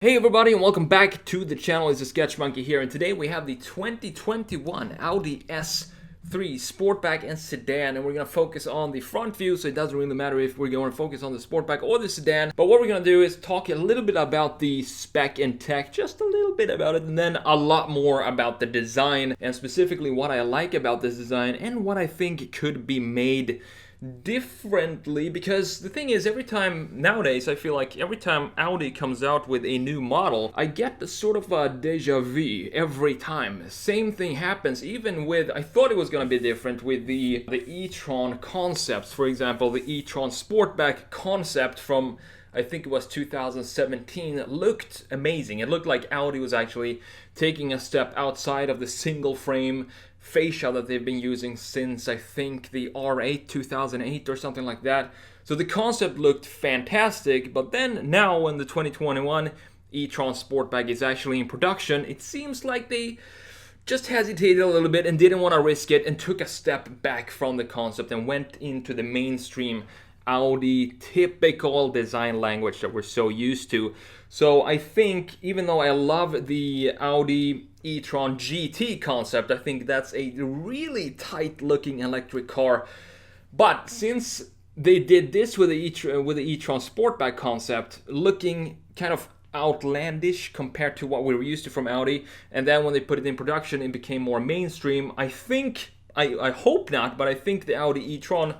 Hey everybody and welcome back to the channel. It's TheSketchMonkey here, and today we have the 2021 Audi S3 Sportback and Sedan, and we're going to focus on the front view, so it doesn't really matter if we're going to focus on the Sportback or the Sedan. But what we're going to do is talk a little bit about the spec and tech, just a little bit about it, and then a lot more about the design, and specifically what I like about this design and what I think could be made differently. Because the thing is, every time nowadays, I feel like every time Audi comes out with a new model, I get the sort of a deja vu every time. Same thing happens even with, I thought it was going to be different with the e-tron concepts. For example, the e-tron Sportback concept from, I think it was 2017, looked amazing. It looked like Audi was actually taking a step outside of the single frame fascia that they've been using since, I think, the R8 2008 or something like that. So the concept looked fantastic, but then now when the 2021 e-tron Sportback is actually in production, it seems like they just hesitated a little bit and didn't want to risk it and took a step back from the concept and went into the mainstream Audi typical design language that we're so used to. So I think, even though I love the Audi e-tron GT concept, I think that's a really tight looking electric car. But since they did this with the e-tron Sportback concept, looking kind of outlandish compared to what we were used to from Audi, and then when they put it in production it became more mainstream, I think, I hope not, but I think the Audi e-tron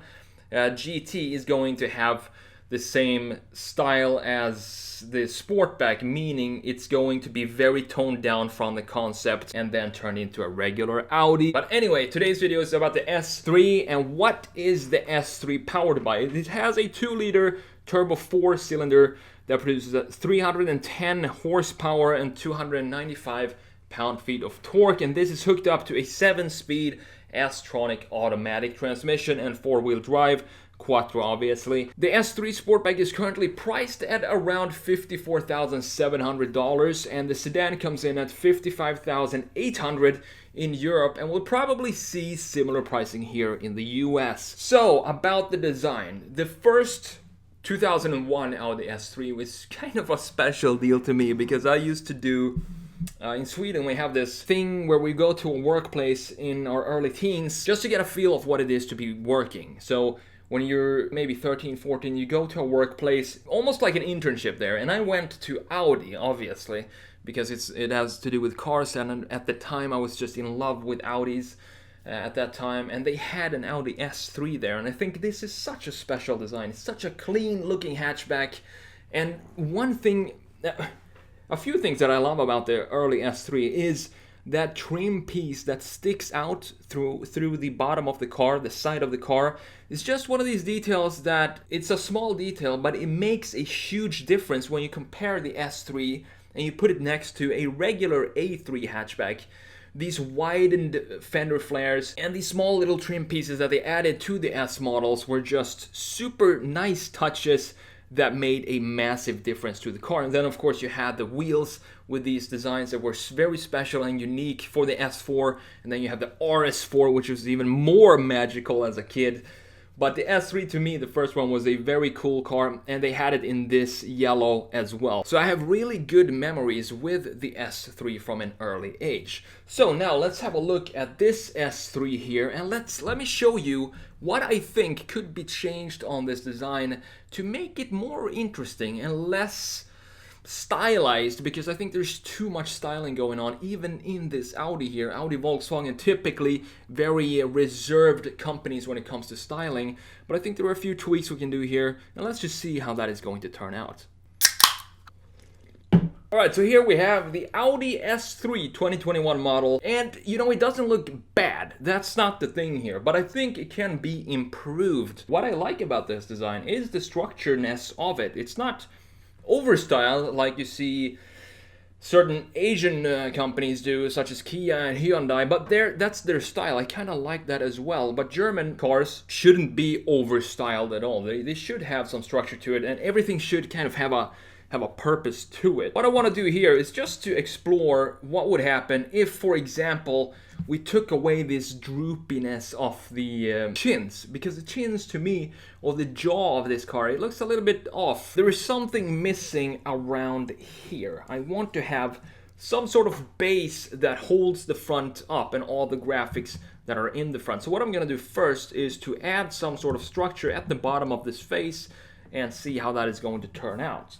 GT is going to have the same style as the Sportback, meaning it's going to be very toned down from the concept and then turn into a regular Audi. But anyway, today's video is about the S3 and what is the S3 powered by. It has a 2-liter turbo 4-cylinder that produces 310 horsepower and 295 pound-feet of torque, and this is hooked up to a 7-speed S-tronic automatic transmission and 4-wheel drive, quattro obviously. The S3 Sportback is currently priced at around $54,700, and the sedan comes in at $55,800 in Europe, and we'll probably see similar pricing here in the US. So about the design, the first 2001 Audi S3 was kind of a special deal to me, because I used to do in Sweden, we have this thing where we go to a workplace in our early teens just to get a feel of what it is to be working. So when you're maybe 13, 14, you go to a workplace, almost like an internship there. And I went to Audi, obviously, because it has to do with cars. And at the time, I was just in love with Audis at that time. And they had an Audi S3 there. And I think this is such a special design. It's such a clean-looking hatchback. And one thing... A few things that I love about the early S3 is that trim piece that sticks out through the bottom of the car, the side of the car. It's just one of these details that it's a small detail, but it makes a huge difference when you compare the S3 and you put it next to a regular A3 hatchback. These widened fender flares and these small little trim pieces that they added to the S models were just super nice touches that made a massive difference to the car. And then of course you had the wheels with these designs that were very special and unique for the S4, and then you have the RS4, which was even more magical as a kid. But the S3, to me, the first one, was a very cool car, and they had it in this yellow as well. So I have really good memories with the S3 from an early age. So now let's have a look at this S3 here, and let me show you what I think could be changed on this design to make it more interesting and less stylized, because I think there's too much styling going on even in this Audi here. Audi, Volkswagen, typically very reserved companies when it comes to styling, but I think there are a few tweaks we can do here, and let's just see how that is going to turn out. Alright, so here we have the Audi S3 2021 model, and you know, it doesn't look bad. That's not the thing here, but I think it can be improved. What I like about this design is the structuredness of it. It's not overstyled like you see certain Asian companies do, such as Kia and Hyundai, but that's their style. I kind of like that as well. But German cars shouldn't be overstyled at all. They should have some structure to it, and everything should kind of have a purpose to it. What I want to do here is just to explore what would happen if, for example, we took away this droopiness of the chins, because the chins to me, or the jaw of this car, it looks a little bit off. There is something missing around here. I want to have some sort of base that holds the front up and all the graphics that are in the front. So what I'm going to do first is to add some sort of structure at the bottom of this face and see how that is going to turn out.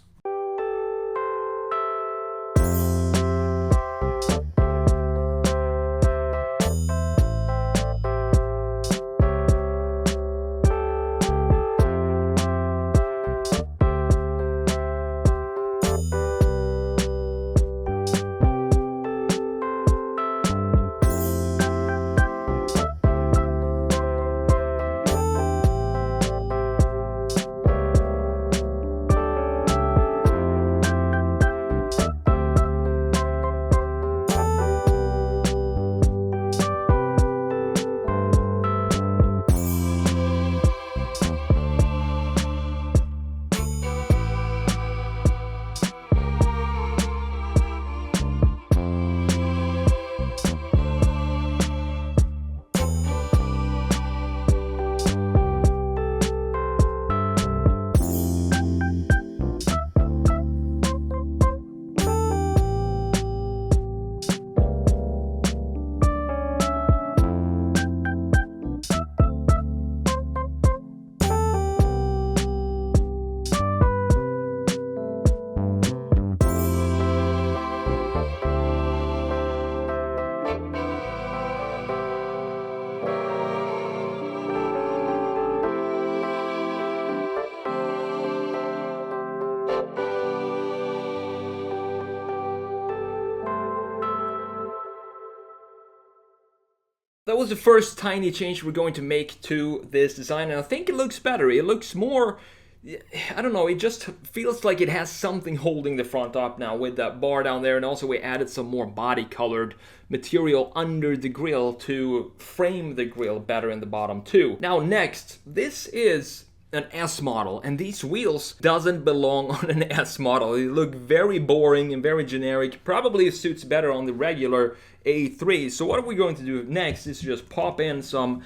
That was the first tiny change we're going to make to this design, and I think it looks better. It looks more, I don't know, it just feels like it has something holding the front up now with that bar down there, and also we added some more body colored material under the grille to frame the grille better in the bottom too. Now next, this is an S model, and these wheels doesn't belong on an S model. They look very boring and very generic. Probably suits better on the regular A3. So what are we going to do next is just pop in some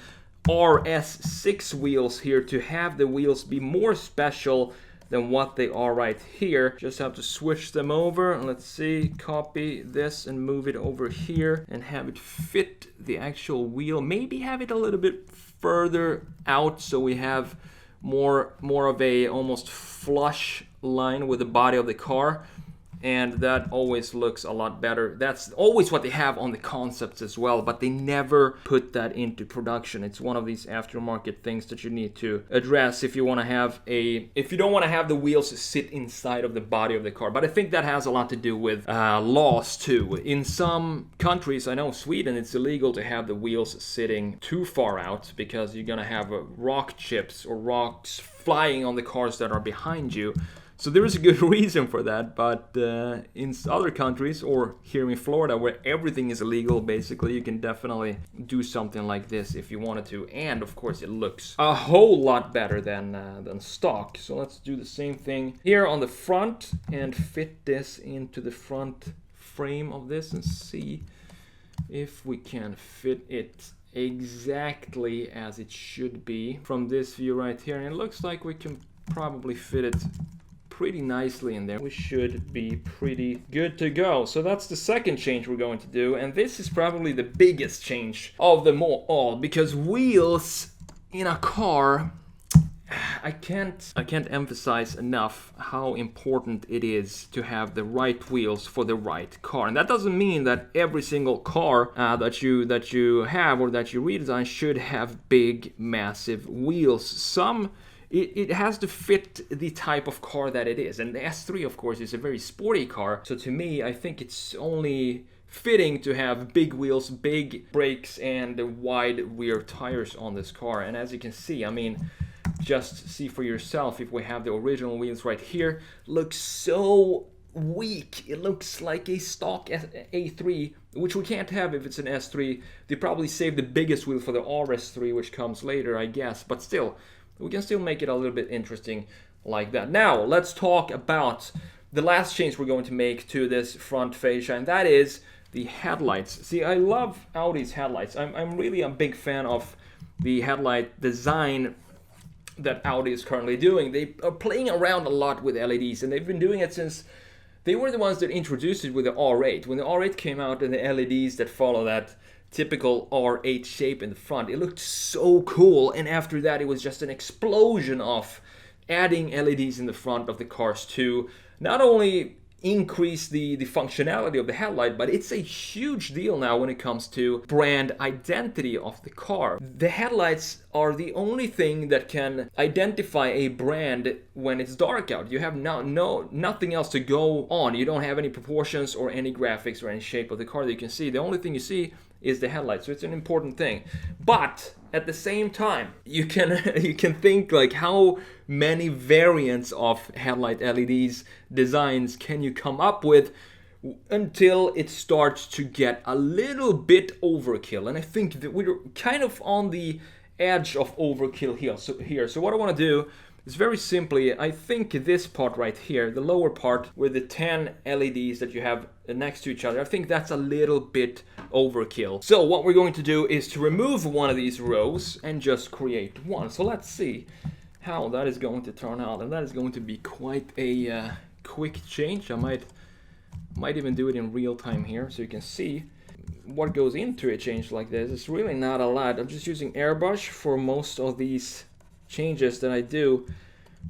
RS6 wheels here to have the wheels be more special than what they are right here. Just have to switch them over. Let's see, copy this and move it over here and have it fit the actual wheel. Maybe have it a little bit further out so we have more of a almost flush line with the body of the car, and that always looks a lot better. That's always what they have on the concepts as well, but they never put that into production. It's one of these aftermarket things that you need to address if you want to have if you don't want to have the wheels sit inside of the body of the car. But I think that has a lot to do with laws too. In some countries, I know Sweden, it's illegal to have the wheels sitting too far out because you're gonna have rock chips or rocks flying on the cars that are behind you. So there is a good reason for that, but in other countries, or here in Florida, where everything is illegal, basically, you can definitely do something like this if you wanted to. And of course, it looks a whole lot better than stock. So let's do the same thing here on the front and fit this into the front frame of this and see if we can fit it exactly as it should be from this view right here. And it looks like we can probably fit it pretty nicely in there. We should be pretty good to go. So that's the second change we're going to do, and this is probably the biggest change of them all, because wheels in a car, I can't emphasize enough how important it is to have the right wheels for the right car. And that doesn't mean that every single car that you have or that you redesign should have big, massive wheels. It has to fit the type of car that it is. And the S3, of course, is a very sporty car. So to me, I think it's only fitting to have big wheels, big brakes, and wide rear tires on this car. And as you can see, I mean, just see for yourself, if we have the original wheels right here, looks so weak. It looks like a stock A3, which we can't have if it's an S3. They probably saved the biggest wheel for the RS3, which comes later, I guess. But still, we can still make it a little bit interesting like that. Now, let's talk about the last change we're going to make to this front fascia, and that is the headlights. See, I love Audi's headlights. I'm really a big fan of the headlight design that Audi is currently doing. They are playing around a lot with LEDs, and they've been doing it since they were the ones that introduced it with the R8. When the R8 came out and the LEDs that follow that typical R8 shape in the front, it looked so cool, and after that it was just an explosion of adding LEDs in the front of the cars to not only increase the functionality of the headlight, but it's a huge deal now when it comes to brand identity of the car. The headlights are the only thing that can identify a brand when it's dark out. You have nothing else to go on. You don't have any proportions or any graphics or any shape of the car that you can see. The only thing you see is the headlight, so it's an important thing. But at the same time, you can think like, how many variants of headlight LEDs designs can you come up with until it starts to get a little bit overkill? And I think that we're kind of on the edge of overkill here. So what I want to do is very simply, I think this part right here, the lower part with the 10 LEDs that you have next to each other, I think that's a little bit overkill. So what we're going to do is to remove one of these rows and just create one. So let's see how that is going to turn out, and that is going to be quite a quick change. I might even do it in real time here, so you can see what goes into a change like this. It's really not a lot. I'm just using airbrush for most of these changes that I do.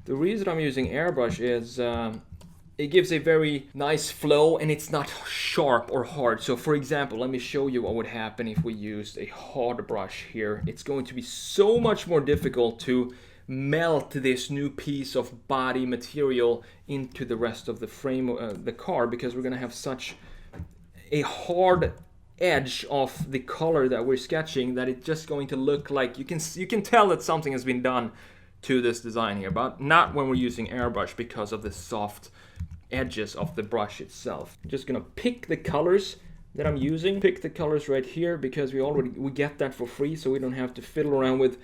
The reason I'm using airbrush is it gives a very nice flow, and it's not sharp or hard. So for example, let me show you what would happen if we used a hard brush here. It's going to be so much more difficult to melt this new piece of body material into the rest of the frame of the car, because we're going to have such a hard edge of the color that we're sketching that it's just going to look like you can tell that something has been done to this design here, but not when we're using airbrush because of the soft edges of the brush itself. I'm just gonna pick the colors that I'm using, pick the colors right here, because we get that for free, so we don't have to fiddle around with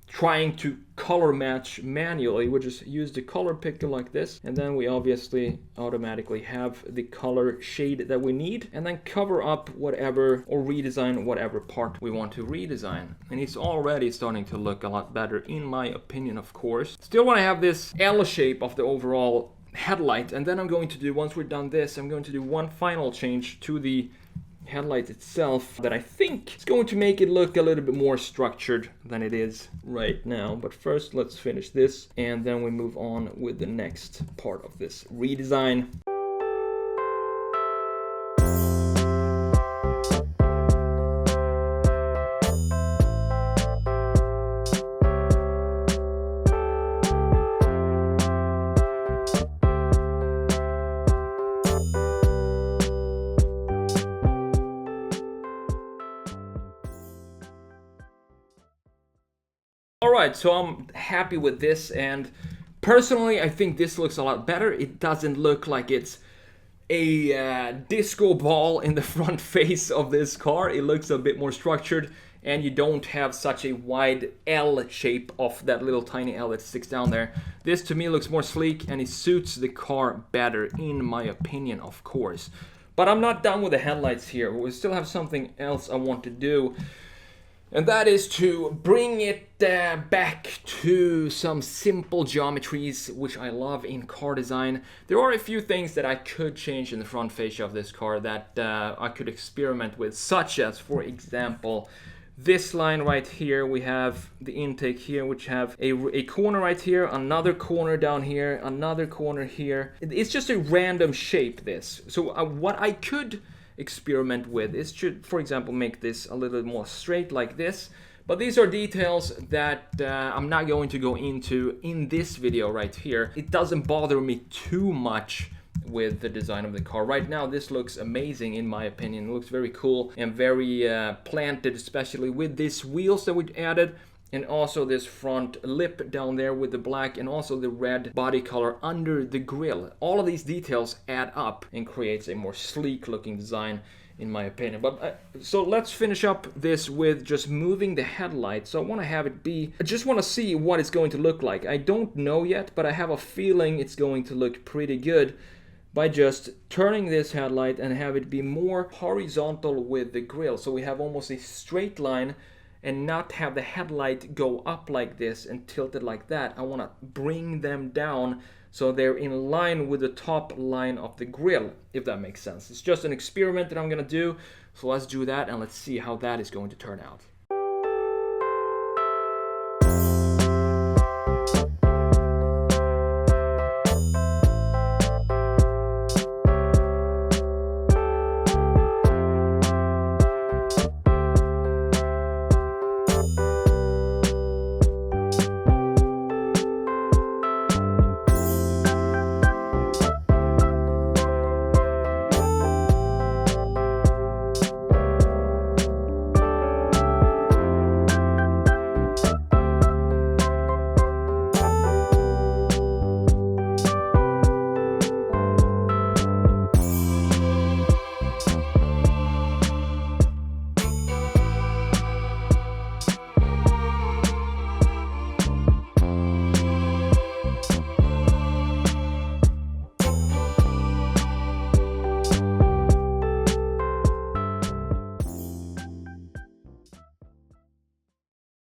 trying to color match manually. We just use the color picker like this, and then we obviously automatically have the color shade that we need, and then cover up whatever or redesign whatever part we want to redesign. And it's already starting to look a lot better in my opinion, of course. Still want to have this L shape of the overall headlight, and then I'm going to do, once we're done this, I'm going to do one final change to the headlight itself that I think is going to make it look a little bit more structured than it is right now. But first, let's finish this, and then we move on with the next part of this redesign. Alright, so I'm happy with this, and personally I think this looks a lot better. It doesn't look like it's a disco ball in the front face of this car. It looks a bit more structured, and you don't have such a wide L shape of that little tiny L that sticks down there. This to me looks more sleek, and it suits the car better in my opinion, of course. But I'm not done with the headlights here. We still have something else I want to do. And that is to bring it back to some simple geometries, which I love in car design. There are a few things that I could change in the front fascia of this car that I could experiment with, such as, for example, this line right here. We have the intake here, which have a corner right here, another corner down here, another corner here. It's just a random shape, this. So what I could experiment with is to, for example, make this a little more straight like this. But these are details that I'm not going to go into in this video right here. It doesn't bother me too much with the design of the car. Right now this looks amazing in my opinion. It looks very cool and very planted, especially with these wheels that we added, and also this front lip down there with the black, and also the red body color under the grille. All of these details add up and creates a more sleek looking design in my opinion. But so let's finish up this with just moving the headlight. So I want to have it be, I just want to see what it's going to look like. I don't know yet, but I have a feeling it's going to look pretty good. by just turning this headlight and have it be more horizontal with the grille. So we have almost a straight line and not have the headlight go up like this and tilt it like that. I want to bring them down so they're in line with the top line of the grille, if that makes sense. It's just an experiment that I'm gonna do. So let's do that and let's see how that is going to turn out.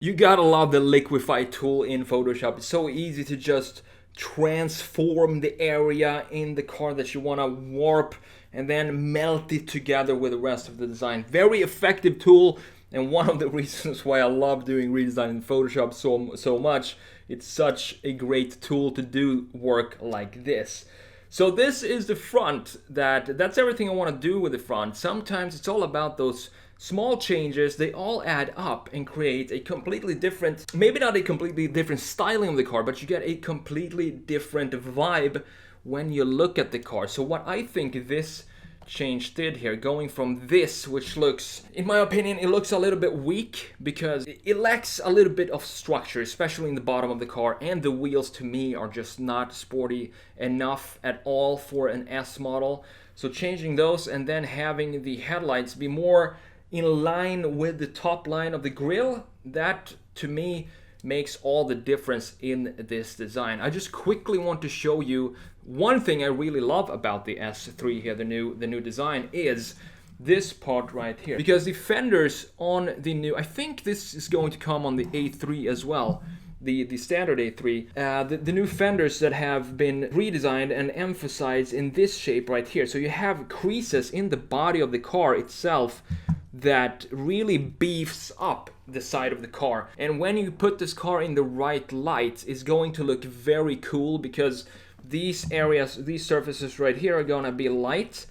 You gotta love the liquify tool in Photoshop. It's so easy to just transform the area in the car that you want to warp and then melt it together with the rest of the design. Very effective tool, and one of the reasons why I love doing redesign in Photoshop so much. It's such a great tool to do work like this. So this is the front. That's everything I want to do with the front. Sometimes it's all about those small changes. They all add up and create a completely different, maybe not a completely different styling of the car, but you get a completely different vibe when you look at the car. So what I think this change did here, going from this, which looks, in my opinion, it looks a little bit weak because it lacks a little bit of structure, especially in the bottom of the car, and the wheels to me are just not sporty enough at all for an S model. So changing those and then having the headlights be more in line with the top line of the grille, that to me makes all the difference in this design. I just quickly want to show you one thing I really love about the S3 here, the new design, is this part right here. Because the fenders on the new, I think this is going to come on the A3 as well, the standard A3, the new fenders that have been redesigned and emphasized in this shape right here. So you have creases in the body of the car itself that really beefs up the side of the car. And when you put this car in the right light, it's going to look very cool, because these areas, these surfaces right here are gonna be light,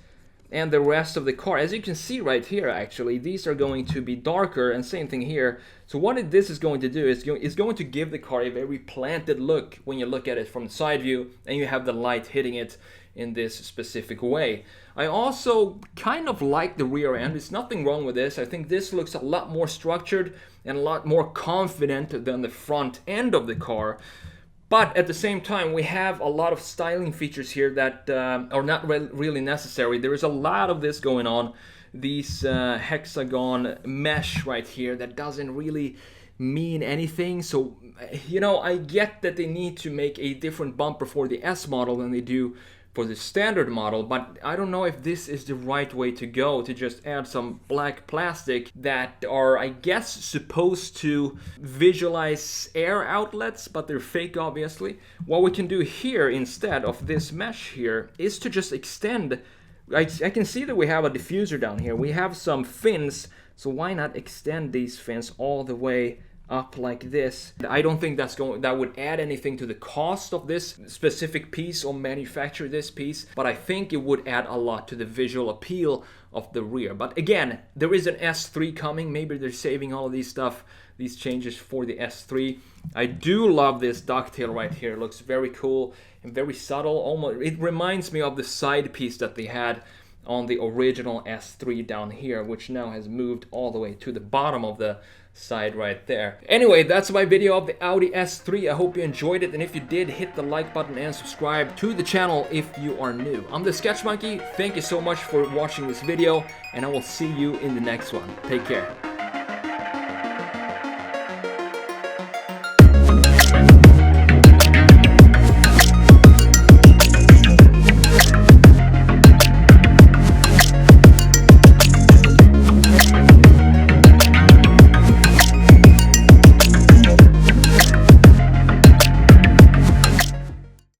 and the rest of the car, as you can see right here, actually, these are going to be darker, and same thing here. So what this is going to do is it's going to give the car a very planted look when you look at it from the side view, and you have the light hitting it in this specific way. I also kind of like the rear end. There's nothing wrong with this. I think this looks a lot more structured and a lot more confident than the front end of the car. But at the same time, we have a lot of styling features here that are not really necessary. There is a lot of this going on. These hexagon mesh right here that doesn't really mean anything. So, you know, I get that they need to make a different bumper for the S model than they do for the standard model, but I don't know if this is the right way to go, to just add some black plastic that are, I guess, supposed to visualize air outlets, but they're fake, obviously. What we can do here instead of this mesh here is to just extend. I can see that we have a diffuser down here. We have some fins, so why not extend these fins all the way up like this? I don't think that would add anything to the cost of this specific piece or manufacture this piece, but I think it would add a lot to the visual appeal of the rear. But again, there is an S3 coming. Maybe they're saving all of these changes for the S3. I do love this ducktail right here. It looks very cool and very subtle. Almost, it reminds me of the side piece that they had on the original S3 down here, which now has moved all the way to the bottom of the side right there. Anyway, that's my video of the Audi S3. I hope you enjoyed it, and if you did, hit the like button and subscribe to the channel if you are new. I'm TheSketchMonkey. Thank you so much for watching this video, and I will see you in the next one. Take care.